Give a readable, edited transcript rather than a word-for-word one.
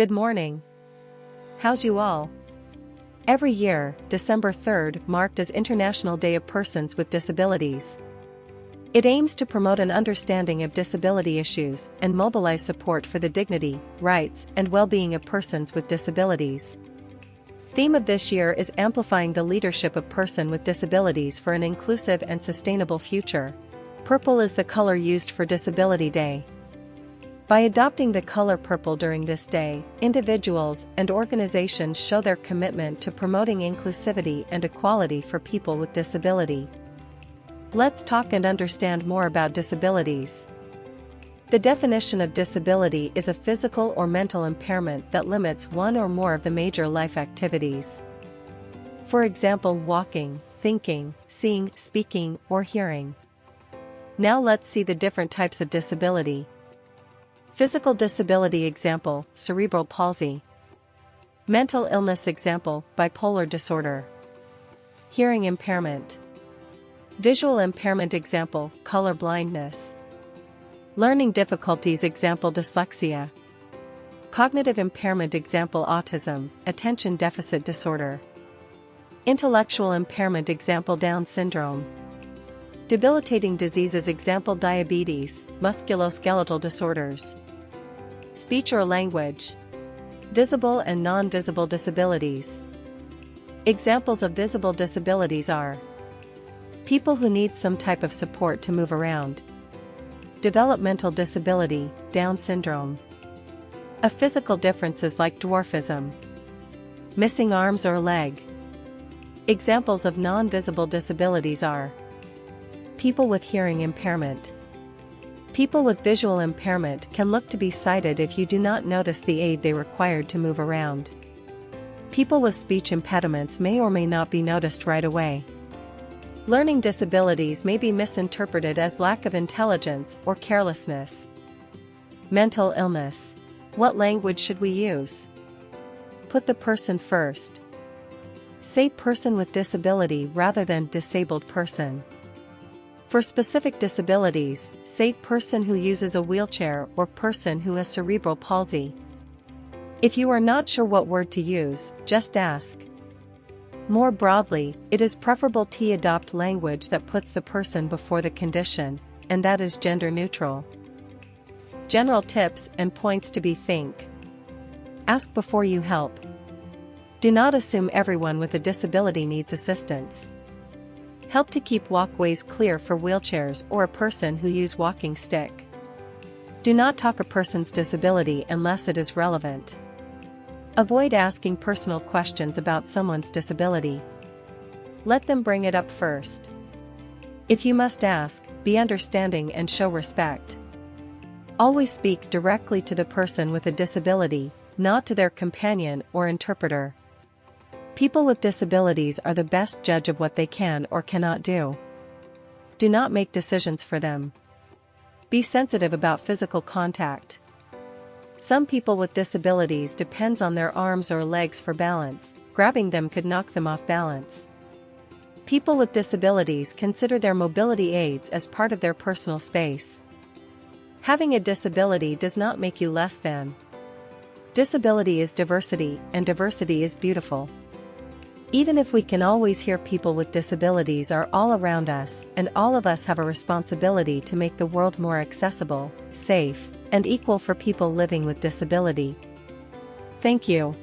Good morning. How's you all? Every year, December 3rd marked as International Day of Persons with Disabilities. It aims to promote an understanding of disability issues and mobilize support for the dignity, rights, and well-being of persons with disabilities. Theme of this year is amplifying the leadership of person with disabilities for an inclusive and sustainable future. Purple is the color used for Disability Day. By adopting the color purple during this day, individuals and organizations show their commitment to promoting inclusivity and equality for people with disability. Let's talk and understand more about disabilities. The definition of disability is a physical or mental impairment that limits one or more of the major life activities. For example, walking, thinking, seeing, speaking, or hearing. Now let's see the different types of disability. Physical disability example, cerebral palsy. Mental illness example, bipolar disorder. Hearing impairment. Visual impairment example, color blindness. Learning difficulties example, dyslexia. Cognitive impairment example, autism, attention deficit disorder. Intellectual impairment example, Down syndrome. Debilitating diseases example, diabetes, musculoskeletal disorders. Speech or language. Visible and non-visible disabilities. Examples of visible disabilities are people who need some type of support to move around. Developmental disability, Down syndrome. A physical differences like dwarfism. Missing arms or leg. Examples of non-visible disabilities are people with hearing impairment. People with visual impairment can look to be sighted if you do not notice the aid they required to move around. People with speech impediments may or may not be noticed right away. Learning disabilities may be misinterpreted as lack of intelligence or carelessness. Mental illness. What language should we use? Put the person first. Say person with disability rather than disabled person. For specific disabilities, say person who uses a wheelchair or person who has cerebral palsy. If you are not sure what word to use, just ask. More broadly, it is preferable to adopt language that puts the person before the condition, and that is gender neutral. General tips and points to be think. Ask before you help. Do not assume everyone with a disability needs assistance. Help to keep walkways clear for wheelchairs or a person who use walking stick. Do not talk a person's disability unless it is relevant. Avoid asking personal questions about someone's disability. Let them bring it up first. If you must ask, be understanding and show respect. Always speak directly to the person with a disability, not to their companion or interpreter. People with disabilities are the best judge of what they can or cannot do. Do not make decisions for them. Be sensitive about physical contact. Some people with disabilities depends on their arms or legs for balance. Grabbing them could knock them off balance. People with disabilities consider their mobility aids as part of their personal space. Having a disability does not make you less than. Disability is diversity, and diversity is beautiful. Even if we can always hear, people with disabilities are all around us, and all of us have a responsibility to make the world more accessible, safe, and equal for people living with disability. Thank you.